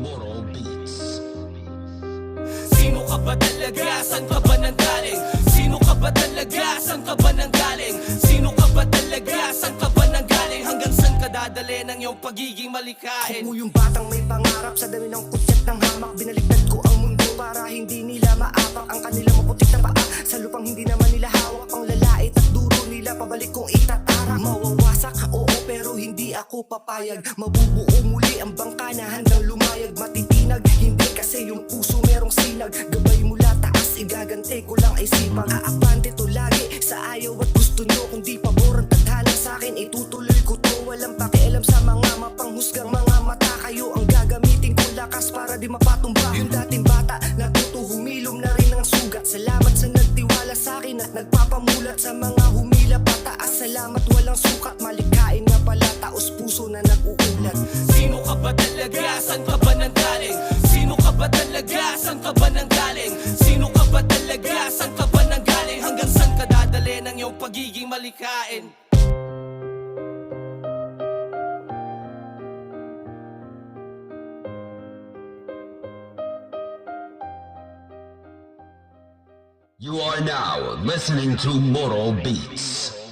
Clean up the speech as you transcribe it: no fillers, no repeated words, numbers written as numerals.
Moro Beats. Sino ka ba talaga? Saan ka ba nanggaling? Sino ka ba talaga? Saan ka ba nanggaling? Sino ka ba talaga? Saan ka ba nanggaling? Hanggang saan ka dadali ng iyong pagiging malikain? Ako yung batang may pangarap sa dami ng kutsat ng hamak. Binaligtad ko ang mundo para hindi nila maapak ang kanilang maputik na paa. Sa lupang hindi naman nila hawak ang lalait at duro nila pabalik kong itatarak. Mawawasak, oo, pero hindi ako papayag. Mabubuo muli ang bangka na handang lumayag. Matitinag, hindi kasi yung puso merong sinag. Gabay mula taas, igagante ko lang ay sipag. Aabante to lagi sa ayaw at gusto nyo. Kung di pabor ang tadhana sa akin, itutuloy ko to. Walang pakialam sa mga mapanghusgang mga mata. Kayo ang gagamitin ko lakas para di mapatumba. Yung dating bata, natuto humilom na rin ang sugat. Salamat sa nagtiwala sa akin at nagpapamulat sa mga humila pataas. Salamat walang sukat, malikain nga pala, taos puso na nag-uulat. Sino ka ba talaga? Saan ka ba nanggaling? Sino ka ba talaga? Saan ka ba nanggaling? Sino ka ba talaga? Saan ka ba nanggaling? Hanggang saan ka dadali ng iyong pagiging malikain? You are now listening to Moro Beats.